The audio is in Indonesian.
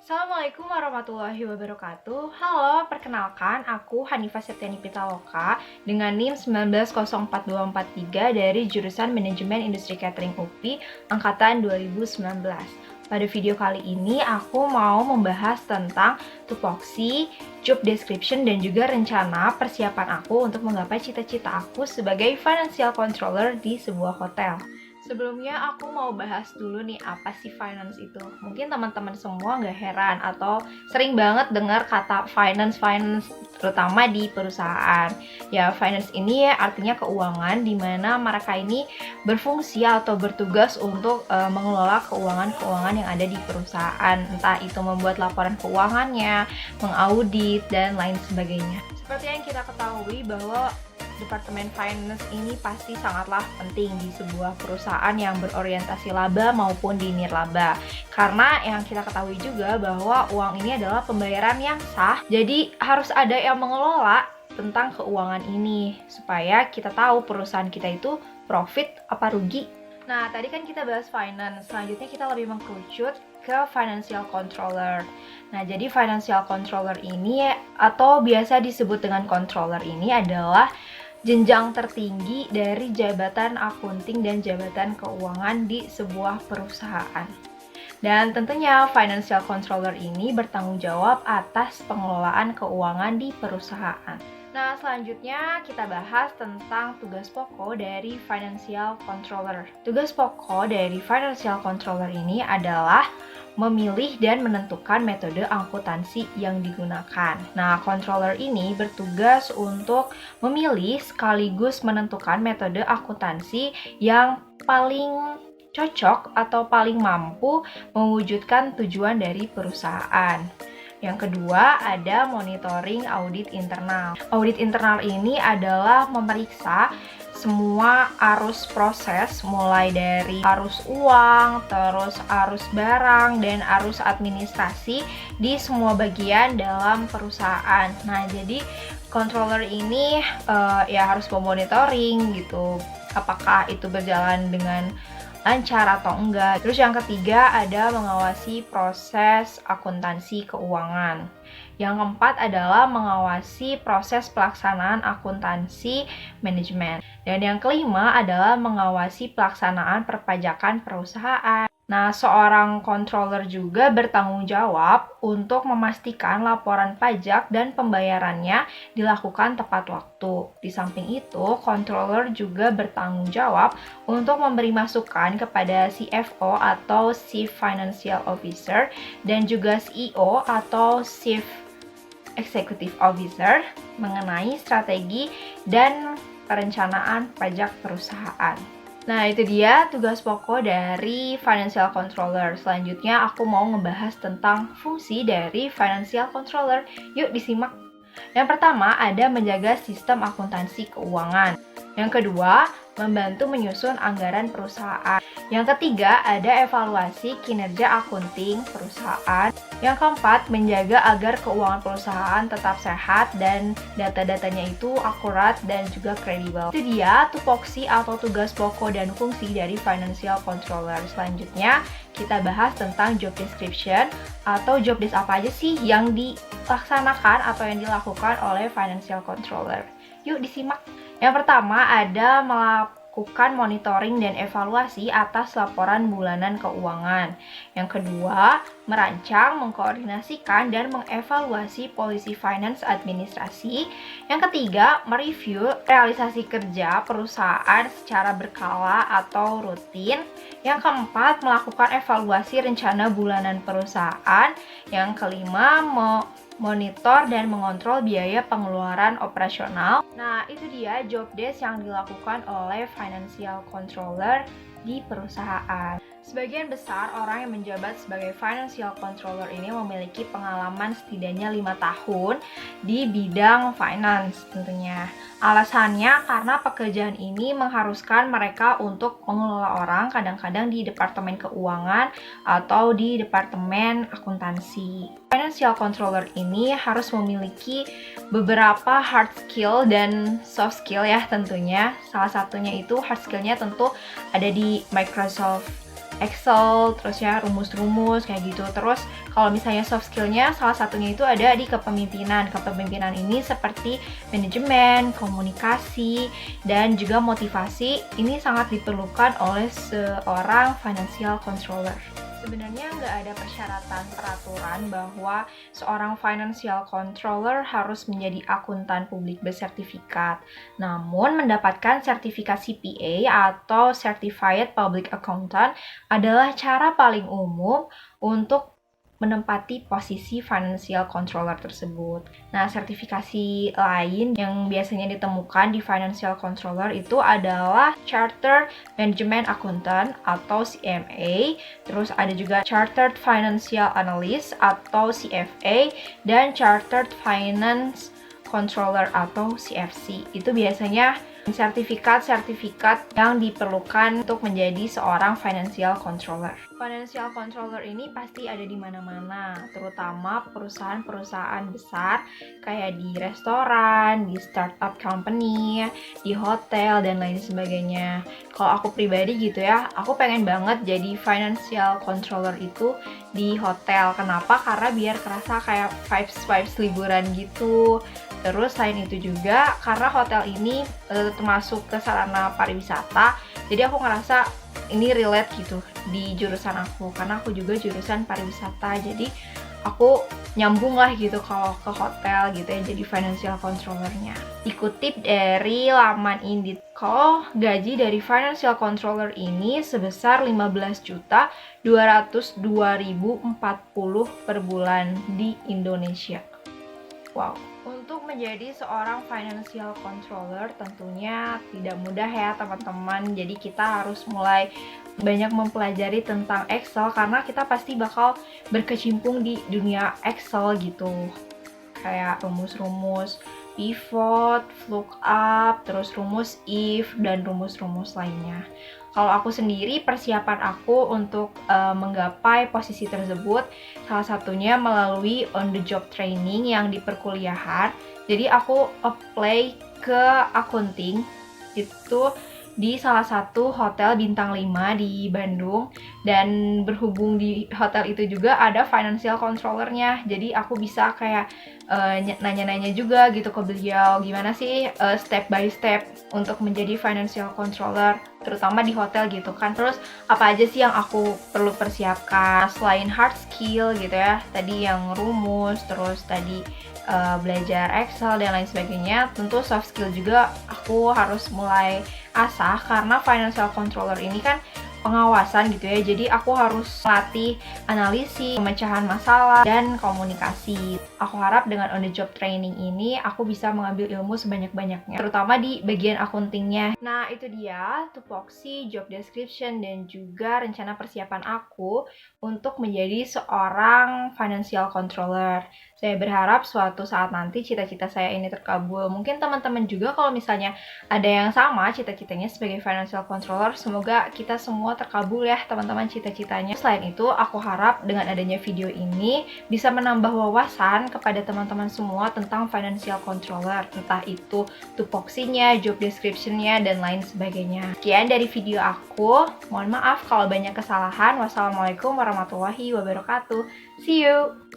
Assalamualaikum warahmatullahi wabarakatuh. Halo, perkenalkan aku Hanifah Septiani Pitaloka dengan NIM 1904243 dari jurusan Manajemen Industri Catering UPI angkatan 2019. Pada video kali ini aku mau membahas tentang tupoksi, job description, dan juga rencana persiapan aku untuk menggapai cita-cita aku sebagai financial controller di sebuah hotel. Sebelumnya aku mau bahas dulu nih apa sih finance itu. Mungkin teman-teman semua nggak heran atau sering banget dengar kata finance terutama di perusahaan. Ya, finance ini artinya keuangan di mana mereka ini berfungsi atau bertugas untuk mengelola keuangan-keuangan yang ada di perusahaan. Entah itu membuat laporan keuangannya, mengaudit, dan lain sebagainya. Seperti yang kita ketahui bahwa Departemen Finance ini pasti sangatlah penting di sebuah perusahaan yang berorientasi laba maupun di nirlaba. Karena yang kita ketahui juga bahwa uang ini adalah pembayaran yang sah, jadi harus ada yang mengelola tentang keuangan ini supaya kita tahu perusahaan kita itu profit apa rugi. Nah, tadi kan kita bahas finance, selanjutnya kita lebih mengkerucut ke financial controller. Nah, jadi financial controller ini atau biasa disebut dengan controller ini adalah jenjang tertinggi dari jabatan akunting dan jabatan keuangan di sebuah perusahaan. Dan tentunya financial controller ini bertanggung jawab atas pengelolaan keuangan di perusahaan. Nah, selanjutnya kita bahas tentang tugas pokok dari financial controller. Tugas pokok dari financial controller ini adalah memilih dan menentukan metode akuntansi yang digunakan. Nah, controller ini bertugas untuk memilih sekaligus menentukan metode akuntansi yang paling cocok atau paling mampu mewujudkan tujuan dari perusahaan. Yang kedua, ada monitoring audit internal. Audit internal ini adalah memeriksa semua arus proses, mulai dari arus uang, terus arus barang, dan arus administrasi di semua bagian dalam perusahaan. Nah, jadi controller ini ya harus memonitoring gitu, apakah itu berjalan dengan lancar atau enggak. Terus yang ketiga ada mengawasi proses akuntansi keuangan. Yang keempat adalah mengawasi proses pelaksanaan akuntansi manajemen. Dan yang kelima adalah mengawasi pelaksanaan perpajakan perusahaan. Nah, seorang controller juga bertanggung jawab untuk memastikan laporan pajak dan pembayarannya dilakukan tepat waktu. Di samping itu, controller juga bertanggung jawab untuk memberi masukan kepada CFO atau Chief Financial Officer dan juga CEO atau Chief Executive Officer mengenai strategi dan perencanaan pajak perusahaan. Nah, itu dia tugas pokok dari financial controller. Selanjutnya aku mau ngebahas tentang fungsi dari financial controller. Yuk disimak. Yang pertama ada menjaga sistem akuntansi keuangan. Yang kedua, membantu menyusun anggaran perusahaan. Yang ketiga, ada evaluasi kinerja akunting perusahaan. Yang keempat, menjaga agar keuangan perusahaan tetap sehat dan data-datanya itu akurat dan juga kredibel. Itu dia tupoksi atau tugas pokok dan fungsi dari financial controller. Selanjutnya, kita bahas tentang job description atau job desk apa aja sih yang dilaksanakan atau yang dilakukan oleh financial controller. Yuk disimak. Yang pertama ada melakukan monitoring dan evaluasi atas laporan bulanan keuangan. Yang kedua, merancang, mengkoordinasikan, dan mengevaluasi polisi finance administrasi. Yang ketiga, mereview realisasi kerja perusahaan secara berkala atau rutin. Yang keempat, melakukan evaluasi rencana bulanan perusahaan. Yang kelima, monitor dan mengontrol biaya pengeluaran operasional. Nah, itu dia job desk yang dilakukan oleh financial controller di perusahaan. Sebagian besar orang yang menjabat sebagai financial controller ini memiliki pengalaman setidaknya 5 tahun di bidang finance tentunya. Alasannya karena pekerjaan ini mengharuskan mereka untuk mengelola orang kadang-kadang di departemen keuangan atau di departemen akuntansi. Financial controller ini harus memiliki beberapa hard skill dan soft skill ya tentunya. Salah satunya itu hard skillnya tentu ada di Microsoft Excel, terus ya rumus-rumus kayak gitu. Terus kalau misalnya soft skillnya, salah satunya itu ada di kepemimpinan. Kepemimpinan ini seperti manajemen, komunikasi, dan juga motivasi. Ini sangat diperlukan oleh seorang financial controller. Sebenarnya nggak ada persyaratan peraturan bahwa seorang financial controller harus menjadi akuntan publik bersertifikat. Namun, mendapatkan sertifikasi PA atau Certified Public Accountant adalah cara paling umum untuk menempati posisi financial controller tersebut. Nah, sertifikasi lain yang biasanya ditemukan di financial controller itu adalah Chartered Management Accountant atau CMA, terus ada juga Chartered Financial Analyst atau CFA, dan Chartered Finance Controller atau CFC. Itu biasanya sertifikat-sertifikat yang diperlukan untuk menjadi seorang financial controller. Financial controller ini pasti ada di mana-mana, terutama perusahaan-perusahaan besar kayak di restoran, di startup company, di hotel, dan lain sebagainya. Kalau aku pribadi gitu ya, aku pengen banget jadi financial controller itu di hotel. Kenapa? Karena biar kerasa kayak vibes liburan gitu. Terus selain itu juga karena hotel ini termasuk ke sarana pariwisata, jadi aku ngerasa ini relate gitu di jurusan aku, karena aku juga jurusan pariwisata, jadi aku nyambung lah gitu kalau ke hotel gitu ya, jadi financial controllernya. Dikutip dari laman Indeed, kalau gaji dari financial controller ini sebesar 15.202.040 per bulan di Indonesia. Wow. Untuk menjadi seorang financial controller tentunya tidak mudah ya teman-teman. Jadi kita harus mulai banyak mempelajari tentang Excel karena kita pasti bakal berkecimpung di dunia Excel gitu. Kayak rumus-rumus pivot, lookup, terus rumus if, dan rumus-rumus lainnya. Kalau aku sendiri, persiapan aku untuk menggapai posisi tersebut salah satunya melalui on the job training yang di perkuliahan. Jadi aku apply ke accounting itu di salah satu hotel bintang 5 di Bandung, dan berhubung di hotel itu juga ada financial controllernya, jadi aku bisa kayak nanya-nanya juga gitu ke beliau gimana sih step by step untuk menjadi financial controller terutama di hotel gitu kan. Terus apa aja sih yang aku perlu persiapkan selain hard skill gitu ya, tadi yang rumus, terus tadi belajar Excel dan lain sebagainya. Tentu soft skill juga aku harus mulai asah karena financial controller ini kan pengawasan gitu ya, jadi aku harus melatih analisis, pemecahan masalah, dan komunikasi. Aku harap dengan on the job training ini aku bisa mengambil ilmu sebanyak-banyaknya, terutama di bagian accountingnya. Nah itu dia tupoksi, job description, dan juga rencana persiapan aku untuk menjadi seorang financial controller. Saya berharap suatu saat nanti cita-cita saya ini terkabul. Mungkin teman-teman juga kalau misalnya ada yang sama cita-citanya sebagai financial controller, semoga kita semua terkabul ya teman-teman cita-citanya. Selain itu, aku harap dengan adanya video ini bisa menambah wawasan kepada teman-teman semua tentang financial controller, entah itu tupoksinya, job description-nya, dan lain sebagainya. Sekian dari video aku. Mohon maaf kalau banyak kesalahan. Wassalamualaikum warahmatullahi wabarakatuh. See you!